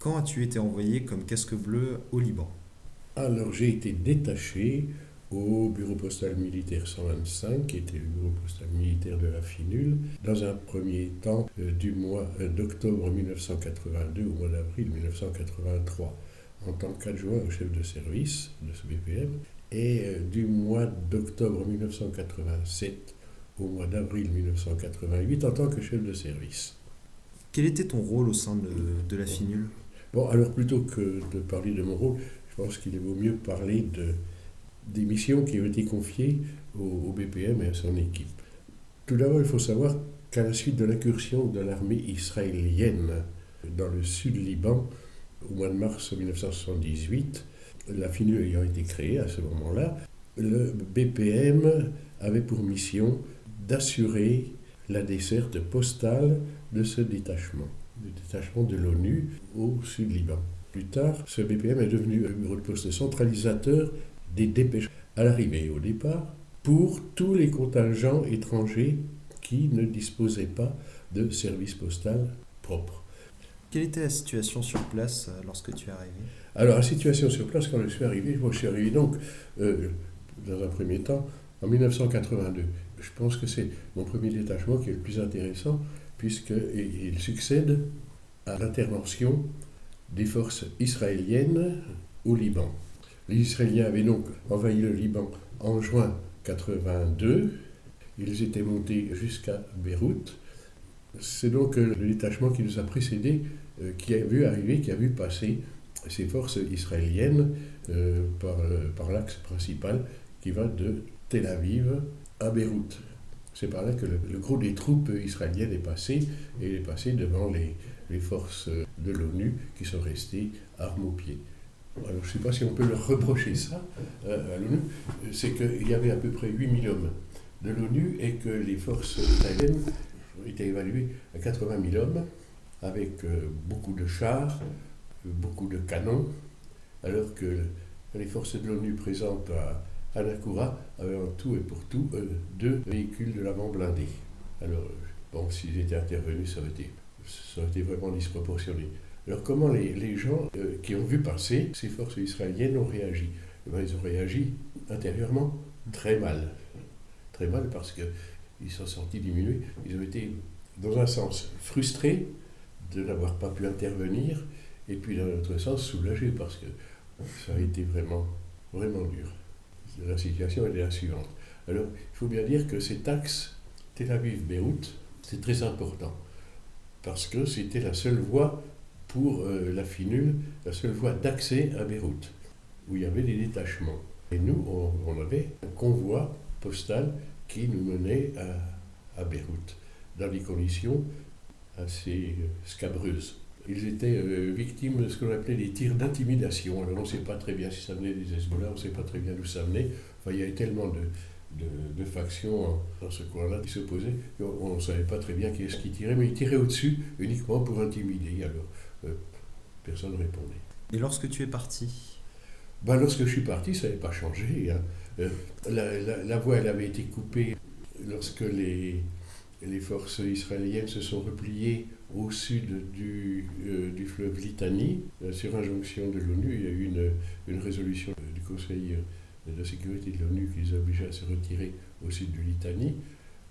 Quand as-tu été envoyé comme casque bleu au Liban? Alors j'ai été détaché au bureau postal militaire 125, qui était le bureau postal militaire de la FINUL, dans un premier temps du mois d'octobre 1982 au mois d'avril 1983, en tant qu'adjoint au chef de service de ce BPM, et du mois d'octobre 1987 au mois d'avril 1988 en tant que chef de service. Quel était ton rôle au sein de la FINUL? Bon, alors plutôt que de parler de mon rôle, je pense qu'il vaut mieux parler des missions qui ont été confiées au BPM et à son équipe. Tout d'abord, il faut savoir qu'à la suite de l'incursion de l'armée israélienne dans le sud Liban, au mois de mars 1978, la FINU ayant été créée à ce moment-là, le BPM avait pour mission d'assurer la desserte postale de ce détachement, le détachement de l'ONU au sud Liban. Plus tard, ce BPM est devenu un bureau de poste centralisateur des dépêches à l'arrivée et au départ pour tous les contingents étrangers qui ne disposaient pas de service postal propre. Quelle était la situation sur place lorsque tu es arrivé? Alors, la situation sur place, quand je suis arrivé, moi je suis arrivé donc, dans un premier temps, en 1982. Je pense que c'est mon premier détachement qui est le plus intéressant, puisqu'il succède à l'intervention des forces israéliennes au Liban. Les Israéliens avaient donc envahi le Liban en juin 82. Ils étaient montés jusqu'à Beyrouth. C'est donc le détachement qui nous a précédés qui a vu arriver, qui a vu passer ces forces israéliennes par l'axe principal qui va de Tel Aviv à Beyrouth. C'est par là que le gros des troupes israéliennes est passé, et il est passé devant les forces de l'ONU qui sont restées armes aux pieds. Alors je ne sais pas si on peut leur reprocher ça à l'ONU, c'est qu'il y avait à peu près 8000 hommes de l'ONU et que les forces israéliennes étaient évaluées à 80 000 hommes, avec beaucoup de chars, beaucoup de canons, alors que les forces de l'ONU présentes à Nakura avaient en tout et pour tout 2 véhicules de l'avant blindés. Alors, bon, s'ils étaient intervenus, ça aurait été vraiment disproportionné. Alors comment les gens qui ont vu passer ces forces israéliennes ont réagi? Eh bien, ils ont réagi intérieurement très mal. Très mal parce qu'ils sont sortis diminués. Ils ont été, dans un sens, frustrés de n'avoir pas pu intervenir, et puis dans l'autre sens, soulagés parce que ça a été vraiment, vraiment dur. La situation est la suivante. Alors, il faut bien dire que cet axe Tel Aviv-Beyrouth, c'est très important parce que c'était la seule voie pour la FINUL, la seule voie d'accès à Beyrouth, où il y avait des détachements. Et nous, on avait un convoi postal qui nous menait à Beyrouth, dans des conditions assez scabreuses. Ils étaient victimes de ce qu'on appelait des tirs d'intimidation. Alors on ne sait pas très bien si ça venait des Hezbollah, on ne sait pas très bien d'où ça venait. Enfin, il y avait tellement de factions dans ce coin-là qui s'opposaient qu'on ne savait pas très bien qui est-ce qui tirait, mais ils tiraient au-dessus uniquement pour intimider. Alors personne ne répondait. Et lorsque tu es parti? Ben, lorsque je suis parti, ça n'avait pas changé. Hein. La voie, elle avait été coupée lorsque les forces israéliennes se sont repliées au sud du fleuve Litani. Sur injonction de l'ONU, il y a eu une résolution du Conseil de sécurité de l'ONU qui les a obligés à se retirer au sud du Litani.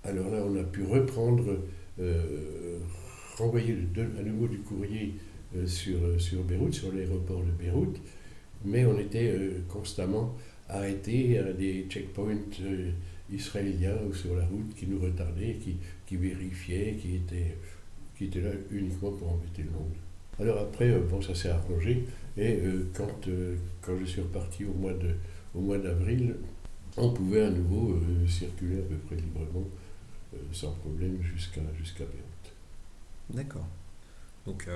Alors là, on a pu reprendre, renvoyer à nouveau du courrier sur Beyrouth, sur l'aéroport de Beyrouth, mais on était constamment arrêtés à des checkpoints israéliens sur la route qui nous retardaient, qui vérifiaient, qui étaient là uniquement pour embêter le monde. Alors après, bon, ça s'est arrangé, et quand je suis reparti au mois d'avril, on pouvait à nouveau circuler à peu près librement, sans problème, jusqu'à Beyrouth. D'accord. Donc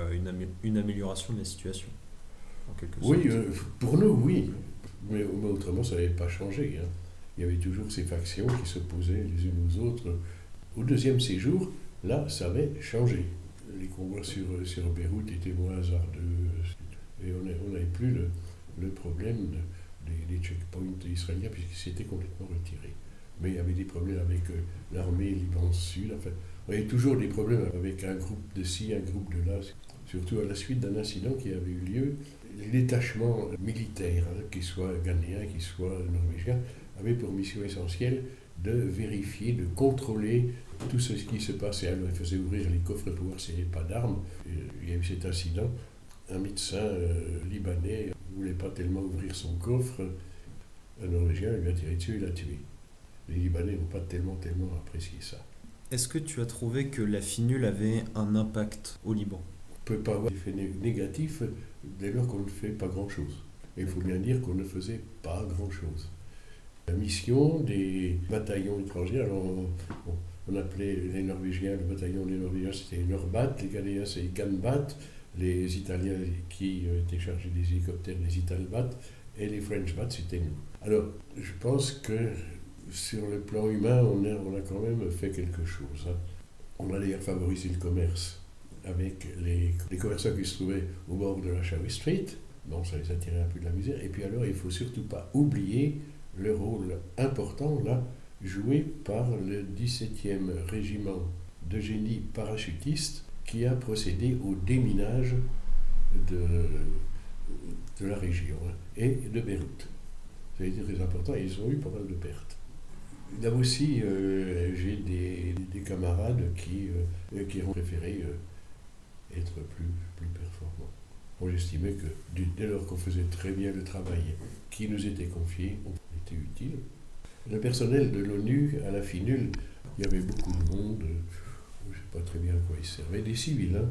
une amélioration de la situation, en quelque Oui, sorte. pour nous, oui, mais autrement, ça n'avait pas changé. Hein. Il y avait toujours ces factions qui s'opposaient les unes aux autres. Au deuxième séjour, là, ça avait changé. Les convois sur Beyrouth étaient moins hasardeux, et on n'avait plus le problème des checkpoints israéliens puisqu'ils s'étaient complètement retirés. Mais il y avait des problèmes avec l'armée Liban Sud. Enfin, Il y a eu toujours des problèmes avec un groupe de ci, un groupe de là, surtout à la suite d'un incident qui avait eu lieu. Les détachements militaires, qu'ils soient ghanéens, qu'ils soient norvégiens, avaient pour mission essentielle de vérifier, de contrôler tout ce qui se passait. Alors, ils faisaient ouvrir les coffres pour voir s'il n'y avait pas d'armes. Il y a eu cet incident. Un médecin libanais ne voulait pas tellement ouvrir son coffre. Un Norvégien lui a tiré dessus et l'a tué. Les Libanais n'ont pas tellement apprécié ça. Est-ce que tu as trouvé que la finule avait un impact au Liban ? On ne peut pas avoir d'effet négatif dès lors qu'on ne fait pas grand-chose. Et il faut bien dire qu'on ne faisait pas grand-chose. La mission des bataillons étrangers, alors on appelait les Norvégiens, le bataillon des Norvégiens c'était Norbat, les Ghanéens c'est Ganbat, les Italiens qui étaient chargés des hélicoptères, les Italbat, et les Frenchbat c'était nous. Alors je pense que sur le plan humain, on a quand même fait quelque chose. Hein. On a d'ailleurs favorisé le commerce avec les commerçants qui se trouvaient au bord de la Shawi Street. Bon, ça les a tirés un peu de la misère. Et puis alors, il ne faut surtout pas oublier le rôle important, là, joué par le 17e régiment de génie parachutiste qui a procédé au déminage de la région hein, et de Beyrouth. Ça a été très important et ils ont eu pas mal de pertes. Là aussi, j'ai des camarades qui ont préféré être plus performants. On estimait que dès lors qu'on faisait très bien le travail qui nous était confié, on était utile. Le personnel de l'ONU à la FINUL, il y avait beaucoup de monde, je ne sais pas très bien à quoi ils servaient, des civils, hein,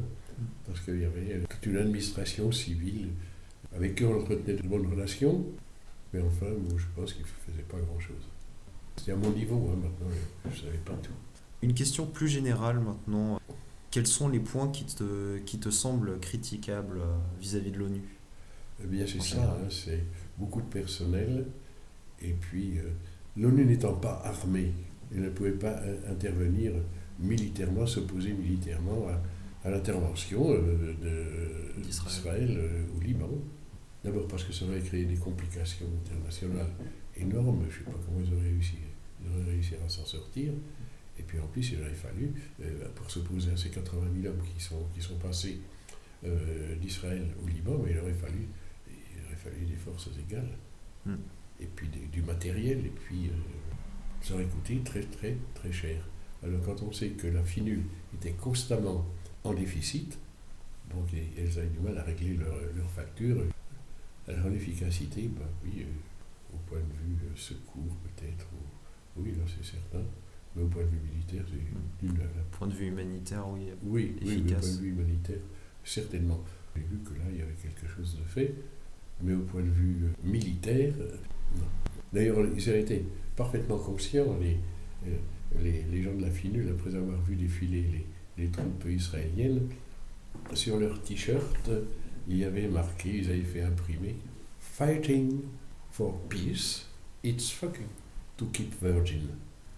parce qu'il y avait toute une administration civile avec qui on entretenait de bonnes relations, mais enfin, moi, je pense qu'ils ne faisaient pas grand-chose. C'était à mon niveau, hein, maintenant, je ne savais pas tout. Une question plus générale maintenant. Quels sont les points qui te semblent critiquables vis-à-vis de l'ONU ? Eh bien, c'est ça, hein, c'est beaucoup de personnel. Et puis, l'ONU n'étant pas armée, elle ne pouvait pas intervenir militairement, s'opposer militairement à l'intervention d'Israël au Liban. D'abord parce que ça aurait créé des complications internationales énormes, je ne sais pas comment ils auraient réussi à s'en sortir. Et puis en plus, il aurait fallu, pour s'opposer à ces 80 000 hommes qui sont passés d'Israël au Liban, mais il aurait fallu des forces égales. Et puis du matériel, et puis ça aurait coûté très très très cher. Alors quand on sait que la FINUL était constamment en déficit, donc elles avaient du mal à régler leurs factures, alors l'efficacité, oui, au point de vue secours peut-être, oui, là c'est certain. Mais au point de vue militaire, c'est nul. Point de vue humanitaire, oui. Oui, efficace. au point de vue humanitaire, certainement. J'ai vu que là, il y avait quelque chose de fait, mais au point de vue militaire, non. D'ailleurs, ils avaient été parfaitement conscients, les gens de la FINUL, après avoir vu défiler les troupes israéliennes, sur leur t-shirt, il y avait marqué, ils avaient fait imprimer « Fighting for peace, it's fucking to keep virgin ».